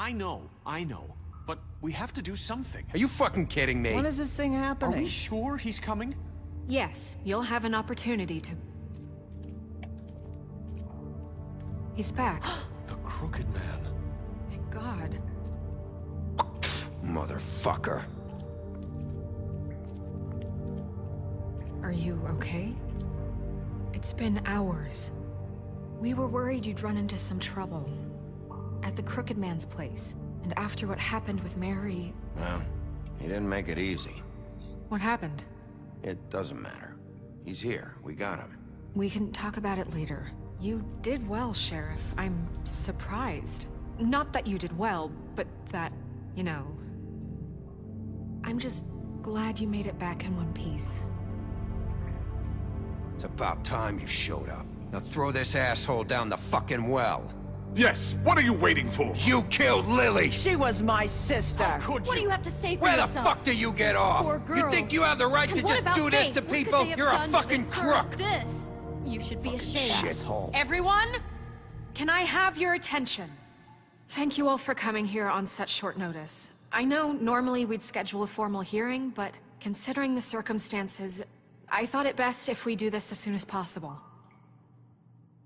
I know. But we have to do something. Are you fucking kidding me? When is this thing happening? Are we sure he's coming? Yes, you'll have an opportunity to... He's back. The Crooked Man. Thank God. Motherfucker. Are you okay? It's been hours. We were worried you'd run into some trouble. At the Crooked Man's place. And after what happened with Mary... Well, he didn't make it easy. What happened? It doesn't matter. He's here. We got him. We can talk about it later. You did well, Sheriff. I'm surprised. Not that you did well, but that, you know... I'm just glad you made it back in one piece. It's about time you showed up. Now throw this asshole down the fucking well. Yes, what are you waiting for? You killed Lily! She was my sister. How could you? What do you have to say for Where yourself? the fuck do you get off? Poor You girls. think you have the right And to what just about do this Faith? to What could people? they have You're a done to fucking deserve crook! This? You should be ashamed. Shithole. Everyone? Can I have your attention? Thank you all for coming here on such short notice. I know normally we'd schedule a formal hearing, but considering the circumstances, I thought it best if we do this as soon as possible.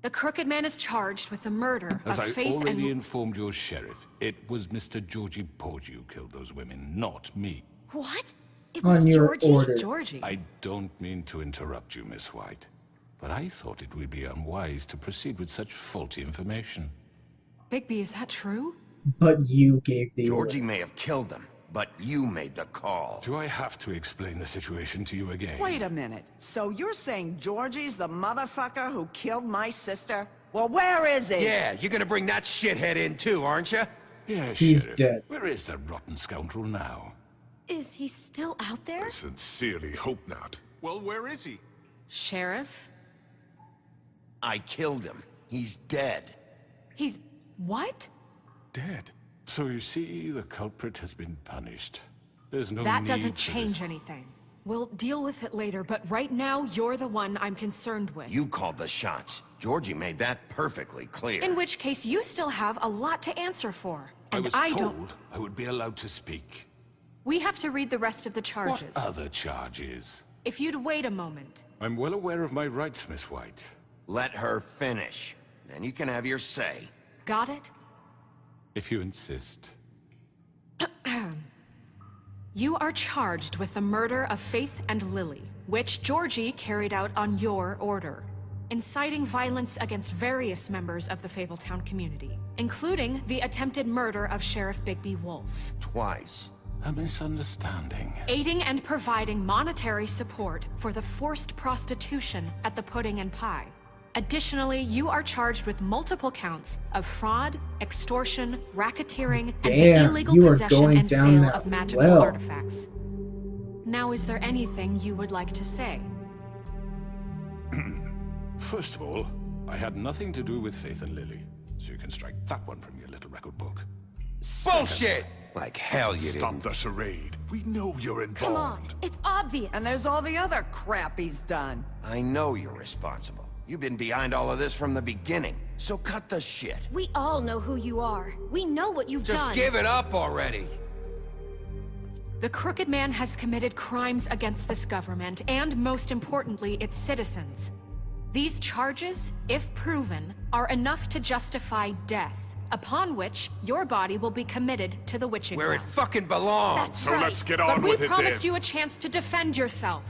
The Crooked Man is charged with the murder As of I Faith already and... informed your sheriff, it was Mr. Georgie Porgy who killed those women, not me. What? It was On your Georgie? order. Georgie. I don't mean to interrupt you, Miss White, but I thought it would be unwise to proceed with such faulty information. Bigby, is that true? But you gave the Georgie order. may have killed them, but you made the call. Do I have to explain the situation to you again? Wait a minute. So you're saying Georgie's the motherfucker who killed my sister? Well, where is he? Yeah, you're gonna bring that shithead in too, aren't you? Yes, He's Sheriff. dead. Where is that rotten scoundrel now? Is he still out there? I sincerely hope not. Well, where is he? Sheriff? I killed him. He's dead. He's... what? Dead. So you see, the culprit has been punished. There's no That need doesn't for change this. anything. We'll deal with it later, but right now, you're the one I'm concerned with. You called the shots. Georgie made that perfectly clear. In which case, you still have a lot to answer for. I And was I told don't... I would be allowed to speak. We have to read the rest of the What charges. other charges? If you'd wait a moment. I'm well aware of my rights, Miss White. Let her finish. Then you can have your say. Got it? If you insist. You are charged with the murder of Faith and Lily, which Georgie carried out on your order, inciting violence against various members of the Fabletown community, including the attempted murder of Sheriff Bigby Wolf. Twice. A misunderstanding. Aiding and providing monetary support for the forced prostitution at the Pudding and Pie. Additionally, you are charged with multiple counts of fraud, extortion, racketeering, and the Damn, illegal you are possession going and down sale that of magical well. artifacts. Now, is there anything you would like to say? First of all, I had nothing to do with Faith and Lily, so you can strike that one from your little record book. Bullshit! Like hell you Stop didn't. the charade. We know you're involved. Come on, it's obvious. And there's all the other crap he's done. I know you're responsible. You've been behind all of this from the beginning, so cut the shit. We all know who you are. We know what you've Just done. give it up already. The Crooked Man has committed crimes against this government, and most importantly, its citizens. These charges, if proven, are enough to justify death, upon which your body will be committed to the witching Where it well. fucking belongs. That's So right. let's get But on we with it promised then. you a chance to defend yourself,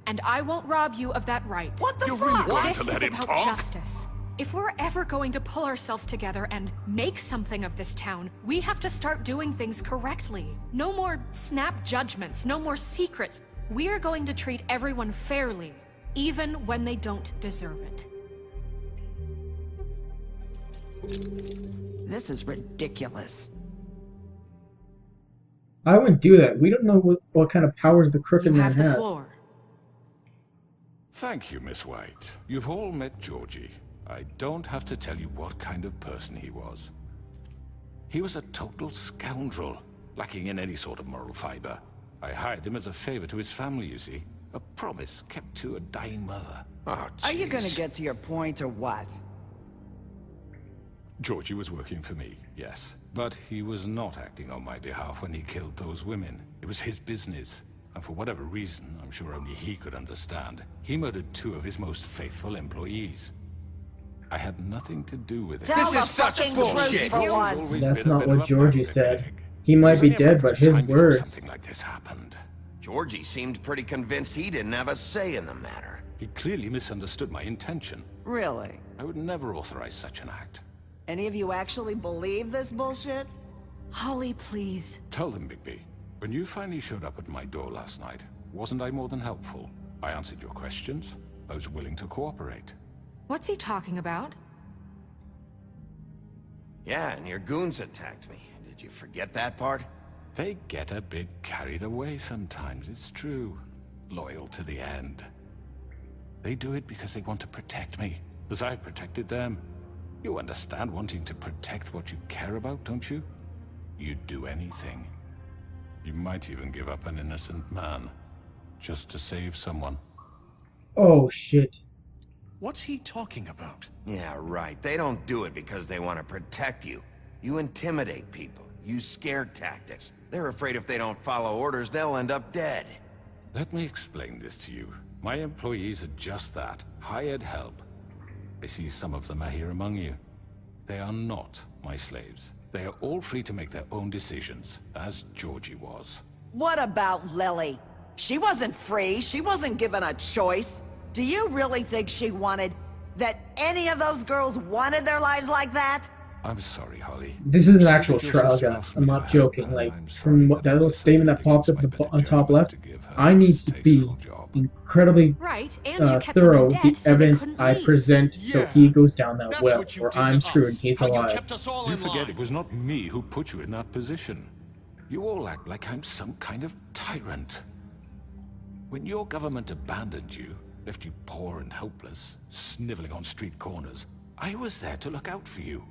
and I won't rob you of that right. What the You're fuck? really going This to let is him about talk? justice. If we're ever going to pull ourselves together and make something of this town, we have to start doing things correctly. No more snap judgments, no more secrets. We are going to treat everyone fairly, even when they don't deserve it. This is ridiculous. I would do that. We don't know what kind of powers the Crooked You Man have the has. floor. Thank you, Miss White. You've all met Georgie. I don't have to tell you what kind of person he was. He was a total scoundrel, lacking in any sort of moral fiber. I hired him as a favor to his family, you see. A promise kept to a dying mother. Oh, Are you gonna jeez. get to your point or what? Georgie was working for me, yes. But he was not acting on my behalf when he killed those women. It was his business. And for whatever reason, I'm sure only he could understand, he murdered 2 of his most faithful employees. I had nothing to do with it. Tell This the is such fucking bullshit. truth for He's once. always That's been a not bit what of a Georgie pound said. egg. He might It be was only a dead, matter but of his time before words. something like this happened. Georgie seemed pretty convinced he didn't have a say in the matter. He clearly misunderstood my intention. Really? I would never authorize such an act. Any of you actually believe this bullshit? Holly, please. Tell them, Bigby. When you finally showed up at my door last night, wasn't I more than helpful? I answered your questions. I was willing to cooperate. What's he talking about? Yeah, and your goons attacked me. Did you forget that part? They get a bit carried away sometimes, it's true. Loyal to the end. They do it because they want to protect me, as I protected them. You understand wanting to protect what you care about, don't you? You'd do anything. You might even give up an innocent man, just to save someone. Oh shit. What's he talking about? Yeah, right. They don't do it because they want to protect you. You intimidate people, use scare tactics. They're afraid if they don't follow orders, they'll end up dead. Let me explain this to you. My employees are just that, hired help. I see some of them are here among you. They are not my slaves. They are all free to make their own decisions, as Georgie was. What about Lily? She wasn't free. She wasn't given a choice. Do you really think she wanted... that any of those girls wanted their lives like that? I'm sorry, Holly. This is an Sorry actual that your trial, sister guys. asked I'm me not for help, joking. and Like, I'm sorry from what that little was statement that popped up against my better on top judgment left, to give her I a need to be distasteful job. incredibly Right, and you kept them thorough in with debt the so they evidence couldn't I leave. present, so Yeah, he goes down that That's well, what you or did I'm to screwed us. and he's How you alive. kept us all You in forget line. it was not me who put you in that position. You all act like I'm some kind of tyrant. When your government abandoned you, left you poor and helpless, sniveling on street corners, I was there to look out for you.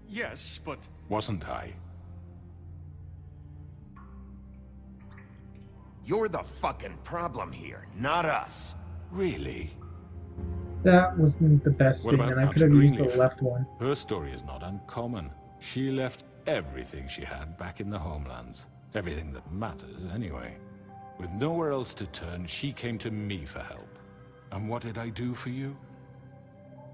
Yes, but... Wasn't I? You're the fucking problem here, not us. Really? That wasn't the best What about statement. I Aunt could have used the Greenleaf? left one. Her story is not uncommon. She left everything she had back in the homelands. Everything that matters, anyway. With nowhere else to turn, she came to me for help. And what did I do for you?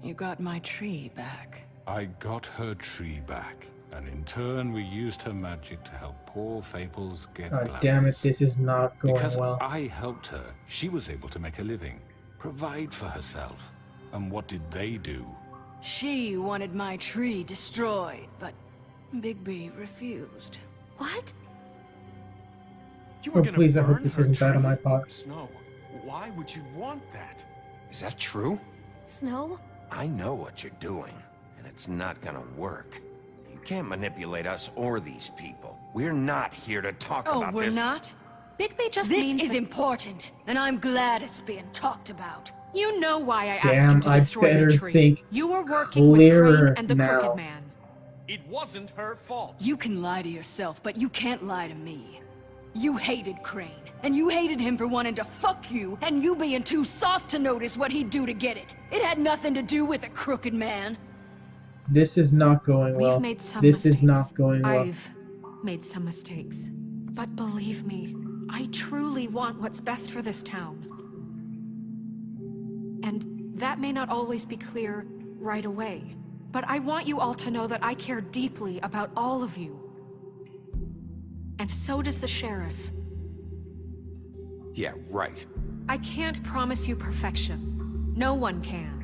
You got my tree back. I got her tree back. And in turn, we used her magic to help poor Fables get God flowers. damn it, this is not going Because well. I helped her, she was able to make a living, provide for herself. And what did they do? She wanted my tree destroyed, but Bigby refused. What? You were Oh, gonna please, I hope burn this her wasn't bad on tree. my part. Snow, why would you want that? Is that true? Snow? I know what you're doing, and it's not gonna work. You can't manipulate us or these people. We're not here to talk Oh, about we're this. not? Bigby just This means is that important, and I'm glad it's being talked about. you know why I asked Damn, him to I destroy your better tree. think You were working with clearer Crane and the now. Crooked Man. It wasn't her fault. You can lie to yourself, but you can't lie to me. You hated Crane, and you hated him for wanting to fuck you, and you being too soft to notice what he'd do to get it. It had nothing to do with a crooked man. This is not going We've well. made some This mistakes. is not going well. I've made some mistakes. But believe me, I truly want what's best for this town. And that may not always be clear right away. But I want you all to know that I care deeply about all of you. And so does the sheriff. Yeah, right. I can't promise you perfection. No one can.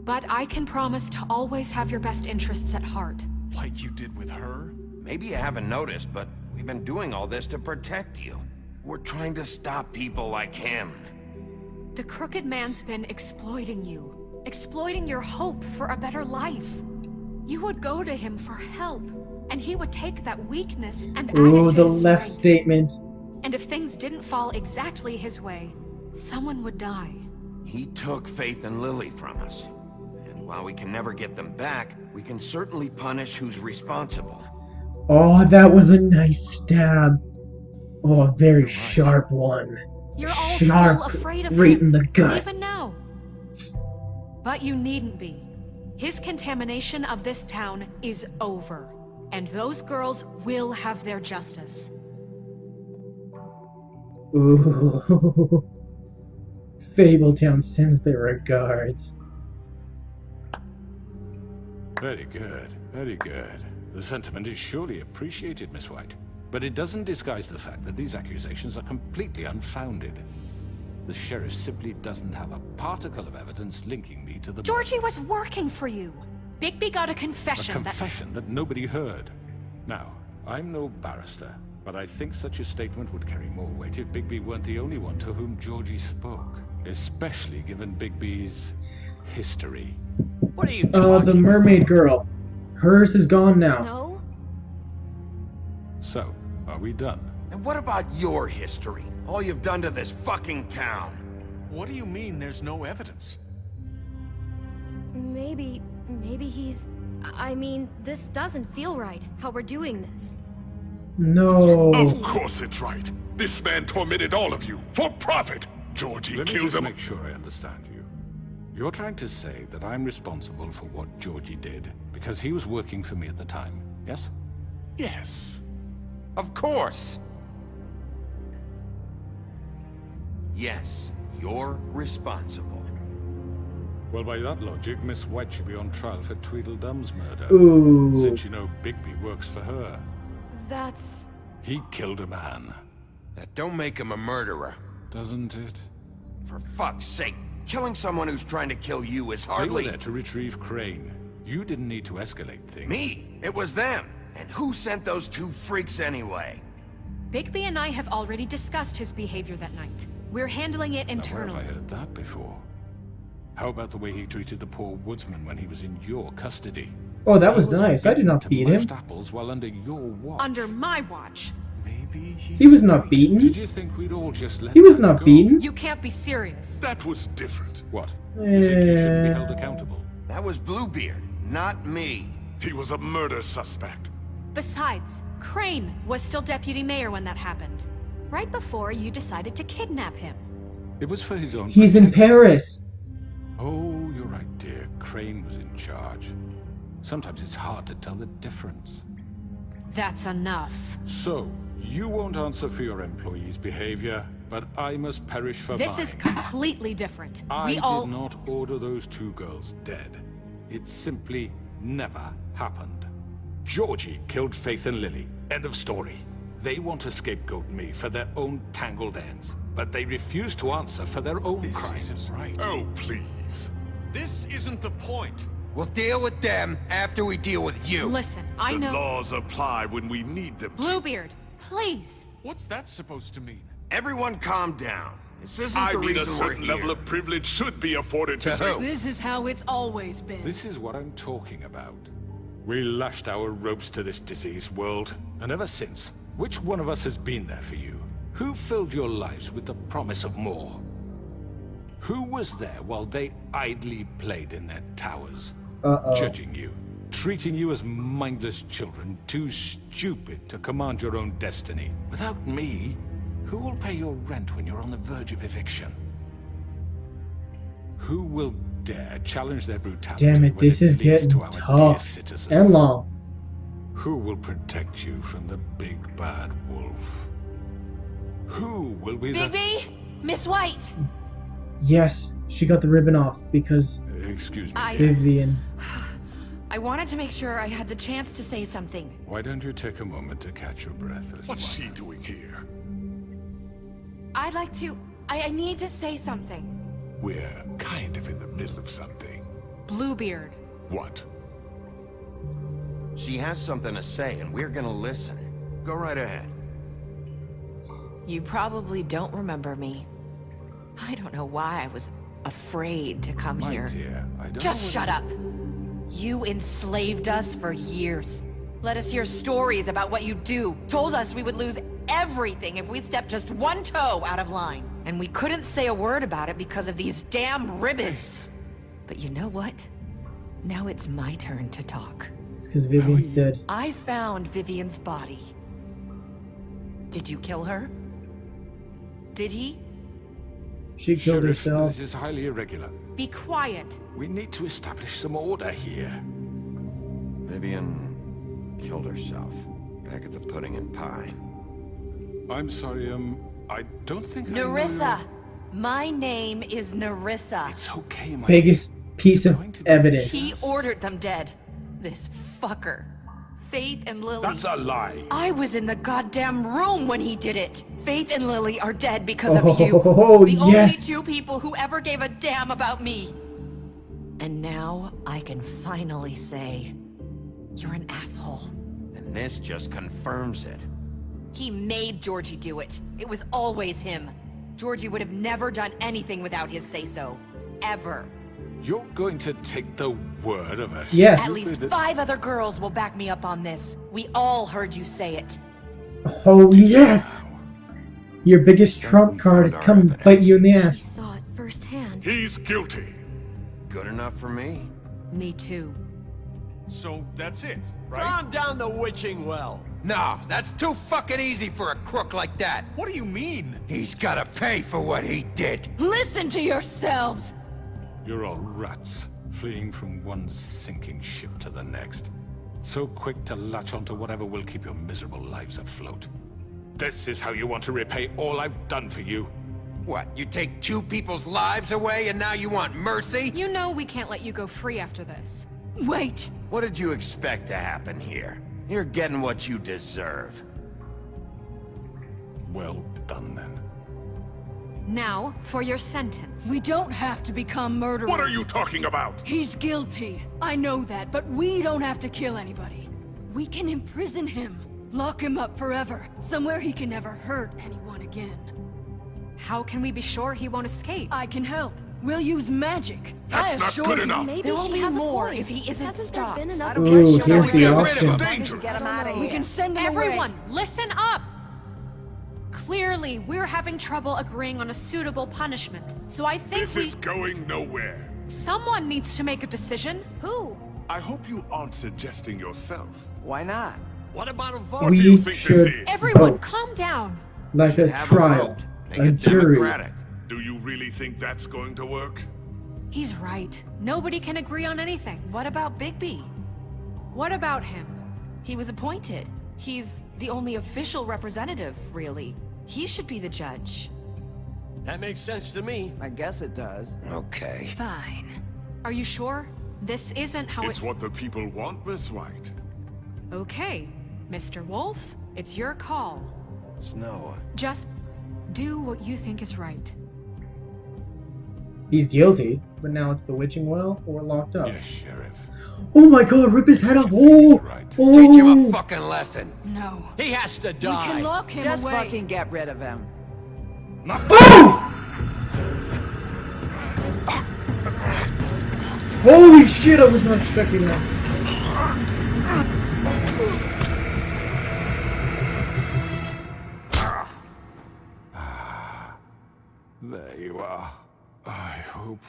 But I can promise to always have your best interests at heart. Like you did with her? Maybe you haven't noticed, but we've been doing all this to protect you. We're trying to stop people like him. The Crooked Man's been exploiting you. Exploiting your hope for a better life. You would go to him for help, and he would take that weakness and add Ooh, it to the his left strength. statement. And if things didn't fall exactly his way, someone would die. He took Faith and Lily from us. And while we can never get them back, we can certainly punish who's responsible. Oh, that was a nice stab. Oh, a very sharp one. You're all Sharp, still afraid of right him, in the gut. even now. But you needn't be. His contamination of this town is over, and those girls will have their justice. Ooh. Fabletown sends their regards. Very good, very good. The sentiment is surely appreciated, Miss White. But it doesn't disguise the fact that these accusations are completely unfounded. The sheriff simply doesn't have a particle of evidence linking me to the... Georgie was working for you. Bigby got a confession. A confession that nobody heard. Now, I'm no barrister, but I think such a statement would carry more weight if Bigby weren't the only one to whom Georgie spoke. Especially given Bigby's history. What are you talking the mermaid girl. Hers is gone now. Snow? So, are we done? And what about your history? All you've done to this fucking town. What do you mean there's no evidence? Maybe he's... I mean, this doesn't feel right, how we're doing this. No. Of course it's right. This man tormented all of you for profit. Georgie Let me killed just them. make sure I understand you. You're trying to say that I'm responsible for what Georgie did because he was working for me at the time, yes? Yes. Of course. Yes, you're responsible. Well, by that logic, Miss White should be on trial for Tweedledum's murder. Ooh. Since you know Bigby works for her. That's... He killed a man, That don't make him a murderer. doesn't it? For fuck's sake, killing someone who's trying to kill you is They were hardly... there to retrieve Crane. You didn't need to escalate things. Me! It was them! And who sent those two freaks anyway? Bigby and I have already discussed his behavior that night. We're handling it Now, where internally. have I heard that before? How about the way he treated the poor woodsman when he was in your custody? Oh, that was He nice. I did not beaten to beat him. mashed apples while under your watch. Under my watch. Maybe He was not Did beaten. you think we'd all just let He was that not go? beaten. You can't be serious. That was different. What? You think he shouldn't be Eh. held accountable? That was Bluebeard, not me. He was a murder suspect. Besides, Crane was still deputy mayor when that happened. Right before you decided to kidnap him. It was for his own He's in protection. Paris. Oh, you're right, dear. Crane was in charge. Sometimes it's hard to tell the difference. That's enough. So, you won't answer for your employees' behavior, but I must perish for This mine. is completely different. I We all... did not order those two girls dead. It simply never happened. Georgie killed Faith and Lily. End of story. They want to scapegoat me for their own tangled ends, but they refuse to answer for their own This crimes. isn't right. Oh, please. This isn't the point. We'll deal with them after we deal with you. Listen, I The know... laws apply when we need them to. Bluebeard, please. What's that supposed to mean? Everyone calm down. This isn't I the mean, reason a certain we're here. level of privilege should be afforded to To who? This is how it's always been. This is what I'm talking about. We lashed our ropes to this diseased world, and ever since, which one of us has been there for you? Who filled your lives with the promise of more? Who was there while they idly played in their towers? Uh-oh. Judging you, treating you as mindless children, too stupid to command your own destiny. Without me, who will pay your rent when you're on the verge of eviction? Who will dare challenge their brutality Damn it, when this is leads getting to our dear tough citizens? and long. Who will protect you from the big bad wolf? Who will be Bigby? Miss White! Yes, she got the ribbon off because Excuse me. Vivian. I wanted to make sure I had the chance to say something. Why don't you take a moment to catch your breath? little What's one? she doing here? I'd like to... I need to say something. We're kind of in the middle of something. Bluebeard. What? She has something to say, and we're gonna listen. Go right ahead. You probably don't remember me. I don't know why I was afraid to come My here. dear, I don't Just know shut up. You enslaved us for years. Let us hear stories about what you do. Told us we would lose everything if we stepped just one toe out of line. And we couldn't say a word about it because of these damn ribbons. But you know what? Now it's my turn to talk. It's because Vivian's dead. I found Vivian's body. Did you kill her? Did he? She killed Sheriff, herself. this is highly irregular. Be quiet. We need to establish some order here. Vivian killed herself back at the Pudding and Pie. I'm sorry, I don't think Nerissa! My name is Nerissa. It's okay, my Biggest piece of evidence. He ordered them dead. This fucker. Faith and Lily. That's a lie. I was in the goddamn room when he did it. Faith and Lily are dead because of you. The only two people who ever gave a damn about me. And now I can finally say, you're an asshole. And this just confirms it. He made Georgie do it. It was always him. Georgie would have never done anything without his say-so. Ever. You're going to take the word of a Yes. At least 5 other girls will back me up on this. We all heard you say it. Oh, yes! Your biggest trump card is coming to bite you in the She ass. saw it firsthand. He's guilty. Good enough for me. Me too. So that's it, right? Calm down the witching well. No, that's too fucking easy for a crook like that. What do you mean? He's gotta pay for what he did. Listen to yourselves! You're all rats, fleeing from one sinking ship to the next. So quick to latch onto whatever will keep your miserable lives afloat. This is how you want to repay all I've done for you? What, you take 2 people's lives away and now you want mercy? You know we can't let you go free after this. Wait! What did you expect to happen here? You're getting what you deserve. Well done, then. Now, for your sentence. We don't have to become murderers. What are you talking about? He's guilty. I know that, but we don't have to kill anybody. We can imprison him. Lock him up forever. Somewhere he can never hurt anyone again. How can we be sure he won't escape? I can help. We'll use magic. That's I not assure good you. enough. Maybe There will she be has a more point. if he isn't Hasn't stopped. there been enough don't Ooh, care. here's the Get rid of option. him. Dangerous. Get him out of here. We can send him Everyone, away. listen up! Clearly, we're having trouble agreeing on a suitable punishment. So I think This is going nowhere. someone needs to make a decision. Who? I hope you aren't suggesting yourself. Why not? What about a vote? What do We you think this should is? Everyone, vote calm down. like Should a have trial, vote. Make a it jury. democratic. Do you really think that's going to work? He's right. Nobody can agree on anything. What about Bigby? What about him? He was appointed. He's the only official representative, really. He should be the judge. That makes sense to me. I guess it does. Okay. Fine. Are you sure? This isn't how It's what the people want, Miss White. Okay, Mr. Wolf, it's your call. Snow. Just do what you think is right. He's guilty, but now it's the witching well or locked up. Yes, Sheriff. Oh my god, rip his head off! You think Oh! he's right. Oh! Teach him a fucking lesson. No. He has to We die. can lock him Just away. fucking get rid of him. Holy shit, I was not expecting that. There you are. I hope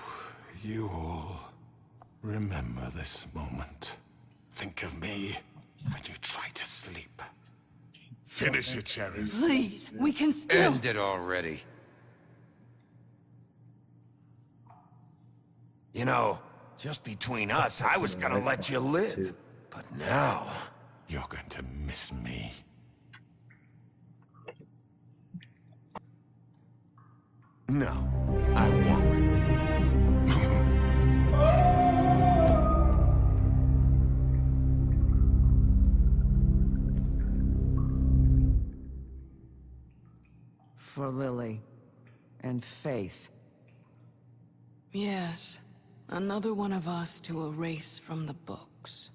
you all remember this moment. Think of me when you try to sleep. Finish it, Sheriff. Please, we can still... End it already. You know, just between us, I was gonna let you live. But now... You're going to miss me. No, I won't. For Lily. And Faith. Yes. Another one of us to erase from the books.